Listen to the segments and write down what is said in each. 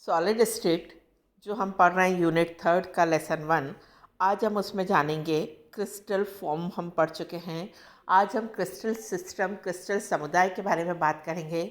Solid state जो हम पढ़ रहे हैं यूनिट 3 का लेसन 1, आज हम उसमें जानेंगे क्रिस्टल फॉर्म हम पढ़ चुके हैं। आज हम क्रिस्टल सिस्टम, क्रिस्टल समुदाय के बारे में बात करेंगे।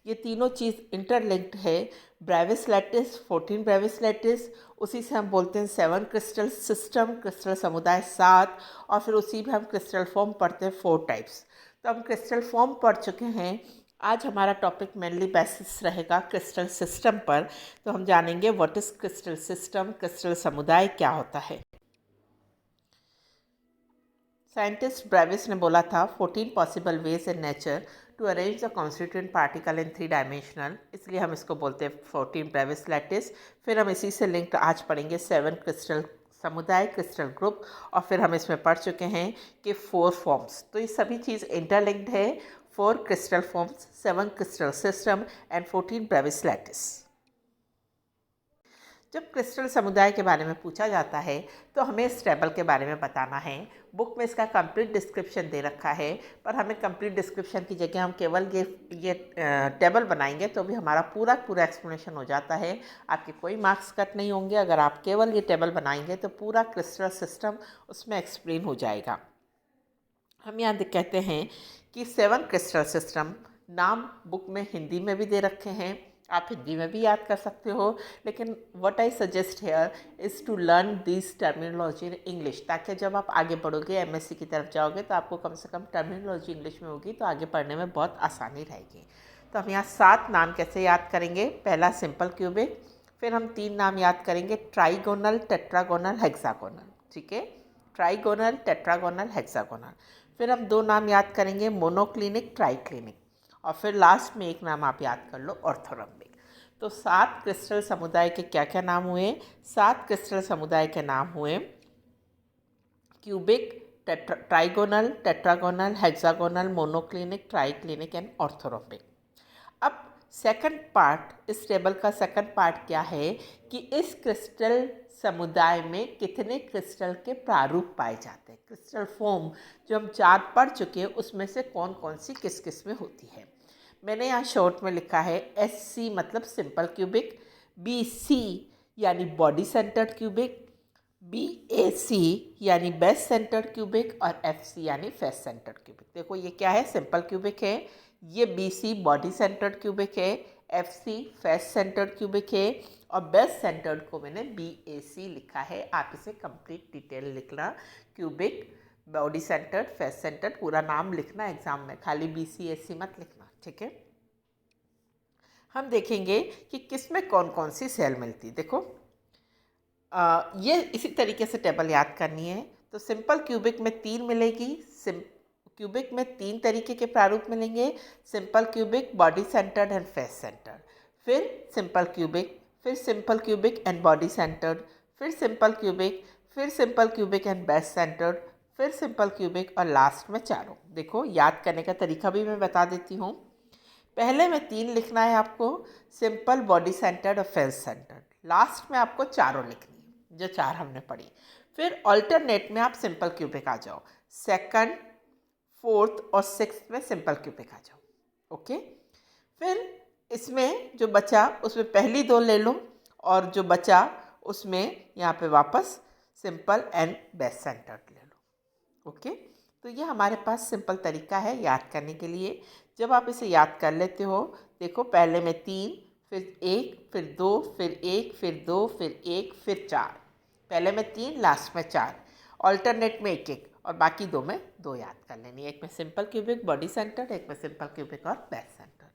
ये तीनों चीज़ इंटरलिंक्ड है। ब्रेविस लैटिस, 14 ब्रेविस लैटिस, उसी से हम बोलते हैं 7 क्रिस्टल सिस्टम, क्रिस्टल समुदाय 7, और फिर उसी में हम क्रिस्टल फॉर्म पढ़ते हैं 4 टाइप्स। तो हम क्रिस्टल फॉर्म पढ़ चुके हैं। आज हमारा टॉपिक मेनली बेसिस रहेगा क्रिस्टल सिस्टम पर। तो हम जानेंगे what is crystal system, crystal समुदाय क्या होता है। साइंटिस्ट ब्रेविस ने बोला था 14 possible ways in nature to arrange the constituent particle in 3 dimensional, इसलिए हम इसको बोलते हैं 14 ब्रेविस लैटिस। फिर हम इसी से लिंक्ड आज पढ़ेंगे 7 क्रिस्टल समुदाय, क्रिस्टल ग्रुप, और फिर हम इसमें पढ़ चुके हैं कि 4 फॉर्म्स। तो ये सभी चीज़ इंटरलिंक्ड है। 4 crystal forms, 7 crystal system and 14 Brevis lattice. जब क्रिस्टल समुदाय के बारे में पूछा जाता है तो हमें इस टेबल के बारे में बताना है। बुक में इसका कंप्लीट डिस्क्रिप्शन दे रखा है, पर हमें कंप्लीट डिस्क्रिप्शन की जगह हम केवल ये टेबल बनाएंगे तो भी हमारा पूरा एक्सप्लेनेशन हो जाता है। आपके कोई मार्क्स कट नहीं होंगे अगर आप केवल ये टेबल बनाएंगे, तो पूरा क्रिस्टल सिस्टम उसमें एक्सप्लेन हो जाएगा। हम यहाँ कहते हैं कि 7 क्रिस्टल सिस्टम, नाम बुक में हिंदी में भी दे रखे हैं, आप हिंदी में भी याद कर सकते हो, लेकिन what I suggest here is to learn this terminology in English, ताकि जब आप आगे बढ़ोगे, एमएससी की तरफ जाओगे, तो आपको कम से कम टर्मिनोलॉजी इंग्लिश में होगी, तो आगे पढ़ने में बहुत आसानी रहेगी। तो हम यहाँ 7 नाम कैसे याद करेंगे। पहला सिंपल क्यूबिक, फिर हम 3 नाम याद करेंगे, ट्राइगोनल, टेट्रागोनल, हेक्सागोनल। ठीक है, ट्राइगोनल, टेट्रागोनल, हेक्सागोनल। फिर हम 2 नाम याद करेंगे, मोनोक्लिनिक, ट्राइक्लिनिक, और फिर लास्ट में एक नाम आप याद कर लो, ऑर्थोरम्बिक। तो 7 क्रिस्टल समुदाय के क्या क्या नाम हुए। 7 क्रिस्टल समुदाय के नाम हुए cubic, trigonal, tetragonal, hexagonal, monoclinic, triclinic and orthorhombic. अब सेकंड पार्ट, इस टेबल का सेकंड पार्ट क्या है कि इस क्रिस्टल समुदाय में कितने क्रिस्टल के प्रारूप पाए जाते हैं। क्रिस्टल फॉर्म जो हम 4 पढ़ चुके हैं, उसमें से कौन कौन सी किस किस में होती है। मैंने यहाँ शॉर्ट में लिखा है SC मतलब सिंपल क्यूबिक, BC यानी बॉडी सेंटर्ड क्यूबिक, BAC यानी बेस सेंटर्ड क्यूबिक, और FC यानी फेस सेंटर्ड क्यूबिक। देखो ये क्या है, सिंपल क्यूबिक है, ये BC बॉडी सेंटर्ड क्यूबिक है, FC फेस सेंटर्ड क्यूबिक है, और बेस सेंटर्ड को मैंने BAC लिखा है। आप इसे कंप्लीट डिटेल लिखना, cubic, body centred, face centred, पूरा नाम लिखना एग्जाम में, खाली BC-AC मत लिखना। ठीक है, हम देखेंगे कि किस में कौन कौन सी सेल मिलती। देखो ये इसी तरीके से टेबल याद करनी है। तो सिंपल क्यूबिक में 3 मिलेगी, क्यूबिक में 3 तरीके के प्रारूप मिलेंगे, simple cubic, body centred and face centred. फिर सिंपल क्यूबिक, फिर simple cubic and body centred, फिर सिंपल क्यूबिक, फिर simple cubic and base centred, फिर सिंपल क्यूबिक, और लास्ट में चारों। देखो याद करने का तरीका भी मैं बता देती हूँ। पहले में 3 लिखना है आपको, सिंपल, बॉडी सेंटर्ड और फेस सेंटर्ड। लास्ट में आपको चारों लिखनी है, जो 4 हमने पढ़ी। फिर ऑल्टरनेट में आप सिंपल क्यूबिक आ जाओ, सेकंड, फोर्थ और सिक्स्थ में सिंपल क्यूबिक आ जाओ। ओके, फिर इसमें जो बचा उसमें पहली 2 ले लो, और जो बचा उसमें यहाँ पे वापस सिंपल एंड बेस सेंटर्ड ले लो। ओके, तो ये हमारे पास सिंपल तरीका है याद करने के लिए। जब आप इसे याद कर लेते हो, देखो पहले में 3, फिर 1, फिर 2, फिर 1, फिर 2, फिर 1, फिर 4। पहले में 3, लास्ट में 4, ऑल्टरनेट में 1 1, और बाकी 2 में 2 याद कर लेनी, एक में सिंपल क्यूबिक बॉडी सेंटर, एक में सिंपल क्यूबिक और बेस सेंटर।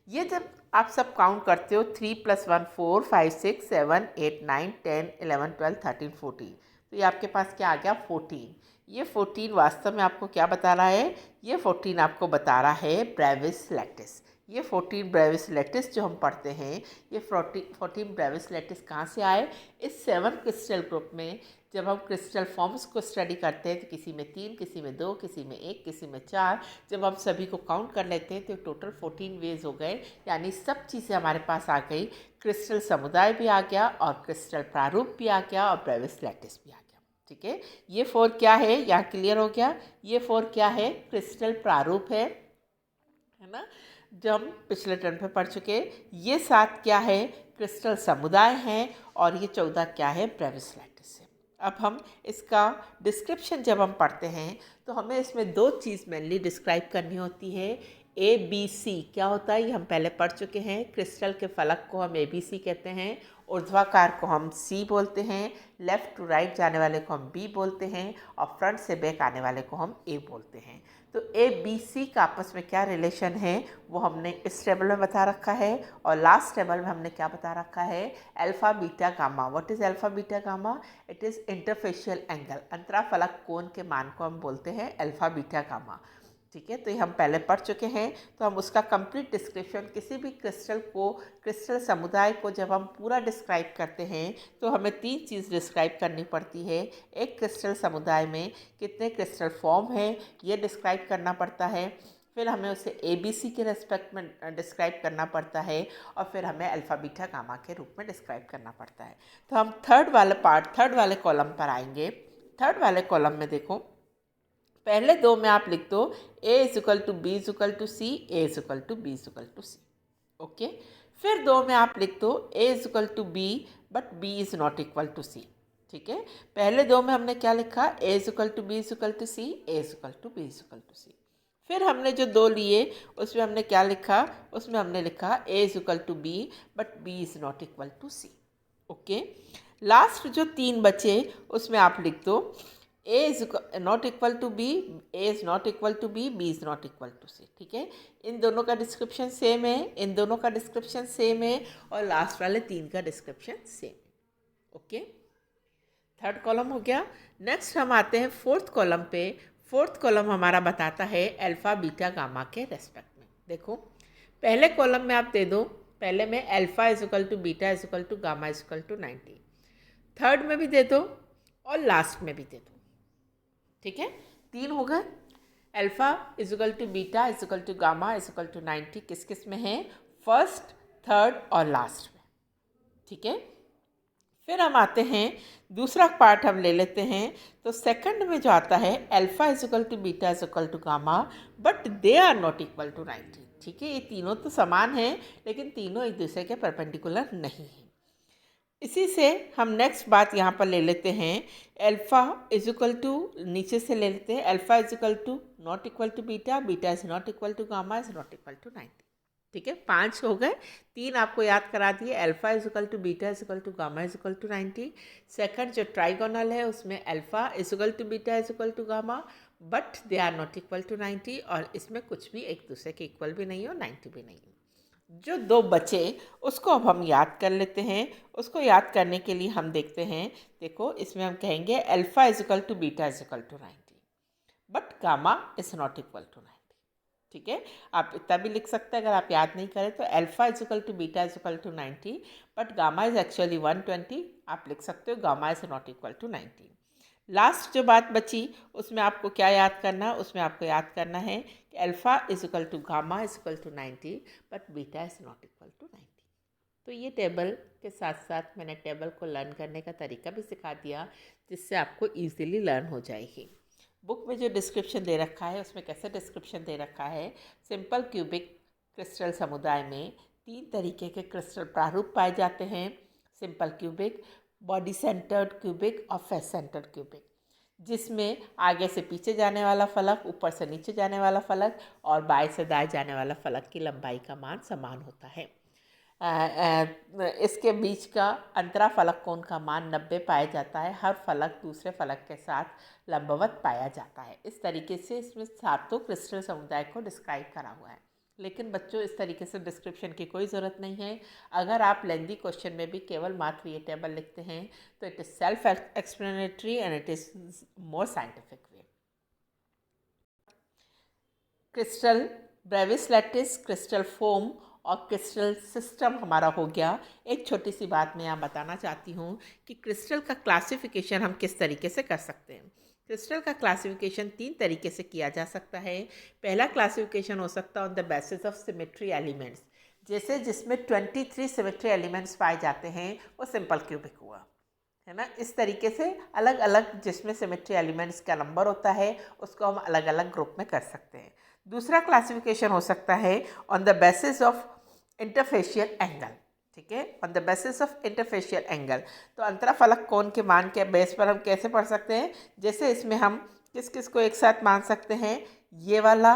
ये जब आप सब काउंट करते हो, 3 + 1 4, 5 6 7 8 9 10 11 12 13 14, तो ये आपके पास क्या आ गया, 14। ये 14 वास्तव में आपको क्या बता रहा है, ये 14 आपको बता रहा है ब्रेविस लैटिस। ये 14 ब्रेविस लैटिस जो हम पढ़ते हैं, ये 14 ब्रेविस लैटिस कहाँ से आए, इस 7 क्रिस्टल ग्रुप में। जब हम क्रिस्टल फॉर्म्स को स्टडी करते हैं तो किसी में 3, किसी में 2, किसी में 1, किसी में 4, जब हम सभी को काउंट कर लेते हैं तो टोटल 14 वेज हो गए, यानी सब चीज़ें हमारे पास आ गई। क्रिस्टल समुदाय भी आ गया, और क्रिस्टल प्रारूप भी आ गया, और ब्रेविस लैटिस भी आ गया। ठीक है, ये 4 क्या है, यहाँ क्लियर हो गया। ये 4 क्या है, क्रिस्टल प्रारूप है ना, जो हम पिछले टर्म पे पढ़ चुके। ये 7 क्या है, क्रिस्टल समुदाय हैं और ये 14 क्या है, ब्रेविस लैटिस है। अब हम इसका डिस्क्रिप्शन जब हम पढ़ते हैं तो हमें इसमें दो चीज़ मेनली डिस्क्राइब करनी होती है। ABC क्या होता है, ये हम पहले पढ़ चुके हैं। क्रिस्टल के फलक को हम ABC कहते हैं, ऊर्ध्वाकार को हम C बोलते हैं, लेफ़्ट टू राइट जाने वाले को हम B बोलते हैं और फ्रंट से बैक आने वाले को हम A बोलते हैं। तो ABC का आपस में क्या रिलेशन है वो हमने इस टेबल में बता रखा है। और लास्ट टेबल में हमने क्या बता रखा है, alpha beta gamma. What is alpha beta gamma? It is interfacial angle, अंतराफलक कोण के मान को हम बोलते हैं अल्फा बीटा गामा। ठीक है, तो ये हम पहले पढ़ चुके हैं। तो हम उसका कंप्लीट डिस्क्रिप्शन, किसी भी क्रिस्टल को, क्रिस्टल समुदाय को जब हम पूरा डिस्क्राइब करते हैं तो हमें तीन चीज़ डिस्क्राइब करनी पड़ती है। एक, क्रिस्टल समुदाय में कितने क्रिस्टल फॉर्म हैं ये डिस्क्राइब करना पड़ता है। फिर हमें उसे ABC के रेस्पेक्ट में डिस्क्राइब करना पड़ता है और फिर हमें अल्फा बीटा गामा के रूप में डिस्क्राइब करना पड़ता है। तो हम थर्ड वाले कॉलम पर आएंगे। थर्ड वाले कॉलम में देखो, पहले दो में आप लिख दो A = B = C, A = B = C। Okay, फिर दो में आप लिख दो A = B but B is not equal to C। ठीक है, पहले दो में हमने क्या लिखा, A = B = C, A = B = C। फिर हमने जो दो लिए उसमें हमने क्या लिखा, उसमें हमने लिखा A = B but B is not equal to C। Okay, last जो तीन बचे उसमें आप लिख दो A is not equal to B, A is not equal to B, B is not equal to C। ठीक है, इन दोनों का डिस्क्रिप्शन सेम है, इन दोनों का डिस्क्रिप्शन सेम है और लास्ट वाले तीन का डिस्क्रिप्शन सेम है। ओके, थर्ड कॉलम हो गया। नेक्स्ट हम आते हैं फोर्थ कॉलम पे। फोर्थ कॉलम हमारा बताता है अल्फ़ा बीटा गामा के रेस्पेक्ट में। देखो, पहले कॉलम में आप दे दो, पहले में अल्फ़ा = बीटा = गामा = 90। थर्ड में भी दे दो और लास्ट में भी दे दो। ठीक है, तीन हो गए। अल्फ़ा = बीटा = गामा = 90 किस किस में है, फर्स्ट, थर्ड और लास्ट में। ठीक है, फिर हम आते हैं दूसरा पार्ट हम ले लेते हैं। तो सेकंड में जो आता है alpha = beta = gamma but they are not equal to 90। ठीक है, ये तीनों तो समान हैं लेकिन तीनों एक दूसरे के परपेंडिकुलर नहीं हैं। इसी से हम नेक्स्ट बात यहाँ पर ले लेते हैं, अल्फ़ा = नीचे से ले लेते हैं, alpha = not equal to beta, beta is not equal to gamma, is not equal to 90। ठीक है, 5 हो गए, 3 आपको याद करा दिए, अल्फ़ा = बीटा = गामा = 90। सेकंड जो ट्राइगोनल है उसमें alpha = beta = gamma but they are not equal to 90 और इसमें कुछ भी एक दूसरे के इक्वल भी नहीं हो, 90 भी नहीं हो। जो दो बचे उसको अब हम याद कर लेते हैं। उसको याद करने के लिए हम देखते हैं, देखो इसमें हम कहेंगे alpha = beta = 90 but gamma is not equal to 90। ठीक है, आप इतना भी लिख सकते हैं अगर आप याद नहीं करें तो alpha = beta = 90 but gamma is actually 120। आप लिख सकते हो gamma is not equal to 90। Last जो बात बची उसमें आपको क्या याद करना, उसमें आपको याद करना है कि alpha = gamma = 90 but beta is not equal to 90। तो ये टेबल के साथ साथ मैंने टेबल को लर्न करने का तरीका भी सिखा दिया जिससे आपको ईजिली लर्न हो जाएगी। बुक में जो डिस्क्रिप्शन दे रखा है उसमें कैसे डिस्क्रिप्शन दे रखा है, सिंपल क्यूबिक क्रिस्टल समुदाय में 3 तरीके के क्रिस्टल प्रारूप पाए जाते हैं, simple cubic, body centred cubic और फेस सेंटर्ड क्यूबिक, जिसमें आगे से पीछे जाने वाला फलक, ऊपर से नीचे जाने वाला फलक और बाएं से दाएं जाने वाला फलक की लंबाई का मान समान होता है। इसके बीच का अंतरा फलक कोण का मान 90 पाया जाता है। हर फलक दूसरे फलक के साथ लंबवत पाया जाता है। इस तरीके से इसमें सातों क्रिस्टल समुदाय को डिस्क्राइब करा हुआ है। लेकिन बच्चों, इस तरीके से डिस्क्रिप्शन की कोई ज़रूरत नहीं है। अगर आप लेंदी क्वेश्चन में भी केवल मात्र ये टेबल लिखते हैं तो it is self explanatory and it is more scientific way. Crystal Brevis lattice, crystal foam और क्रिस्टल सिस्टम हमारा हो गया। एक छोटी सी बात मैं यहाँ बताना चाहती हूँ कि क्रिस्टल का क्लासिफिकेशन हम किस तरीके से कर सकते हैं। क्रिस्टल का क्लासिफिकेशन 3 तरीके से किया जा सकता है। पहला क्लासिफिकेशन हो सकता है on the basis of symmetry elements, जैसे जिसमें 23 सिमेट्री एलिमेंट्स पाए जाते हैं वो सिंपल क्यूबिक हुआ, है ना। इस तरीके से अलग अलग जिसमें सिमेट्री एलिमेंट्स का नंबर होता है उसको हम अलग अलग ग्रुप में कर सकते हैं। दूसरा क्लासिफिकेशन हो सकता है on the basis of interfacial angle. ठीक है, on the basis of interfacial angle. तो अंतराफलक कोण के मान के बेस पर हम कैसे पढ़ सकते हैं, जैसे इसमें हम किस किस को एक साथ मान सकते हैं, ये वाला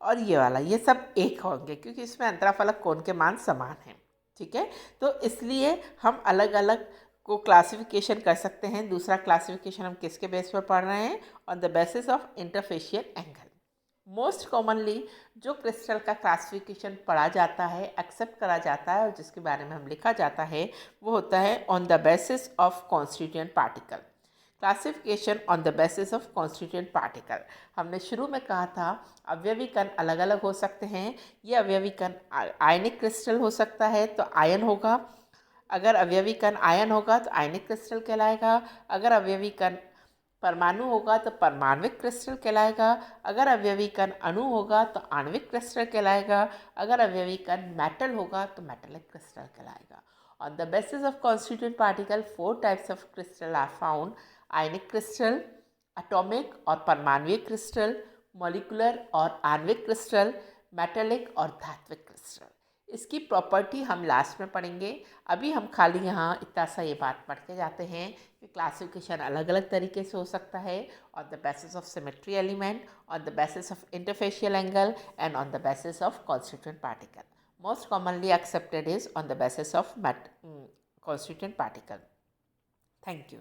और ये वाला, ये सब एक होंगे क्योंकि इसमें अंतराफलक कोण के मान समान हैं। ठीक है, तो इसलिए हम अलग अलग को क्लासिफिकेशन कर सकते हैं। दूसरा क्लासिफिकेशन हम किसके बेस पर पढ़ रहे हैं, on the basis of interfacial angle. Most commonly जो क्रिस्टल का क्लासिफिकेशन पढ़ा जाता है, एक्सेप्ट करा जाता है और जिसके बारे में हम लिखा जाता है, वो होता है on the basis of constituent particle. Classification on the basis of constituent particle. हमने शुरू में कहा था अवयवी कण अलग अलग हो सकते हैं। ये अवयवी कण आयनिक क्रिस्टल हो सकता है तो आयन होगा। अगर अवयवी कण आयन होगा तो आयनिक क्रिस्टल कहलाएगा। अगर अवयवी कण परमाणु होगा तो परमाणविक क्रिस्टल कहलाएगा। अगर अवयवी कण अणु होगा तो आणविक क्रिस्टल कहलाएगा। अगर अवयवी कण मेटल होगा तो मेटेलिक क्रिस्टल कहलाएगा। On the basis of constituent particle 4 types of crystal are found: ionic crystal, atomic और परमाणुवीय क्रिस्टल, मॉलिक्यूलर और आणविक क्रिस्टल, मेटेलिक और धात्विक क्रिस्टल। इसकी प्रॉपर्टी हम लास्ट में पढ़ेंगे। अभी हम खाली यहाँ इतना सा ये बात पढ़ के जाते हैं कि क्लासिफिकेशन अलग अलग तरीके से हो सकता है, on the basis of symmetry element, on the basis of interfacial angle and on the basis of constituent particle. Most commonly accepted is on the basis of constituent particle. Thank you.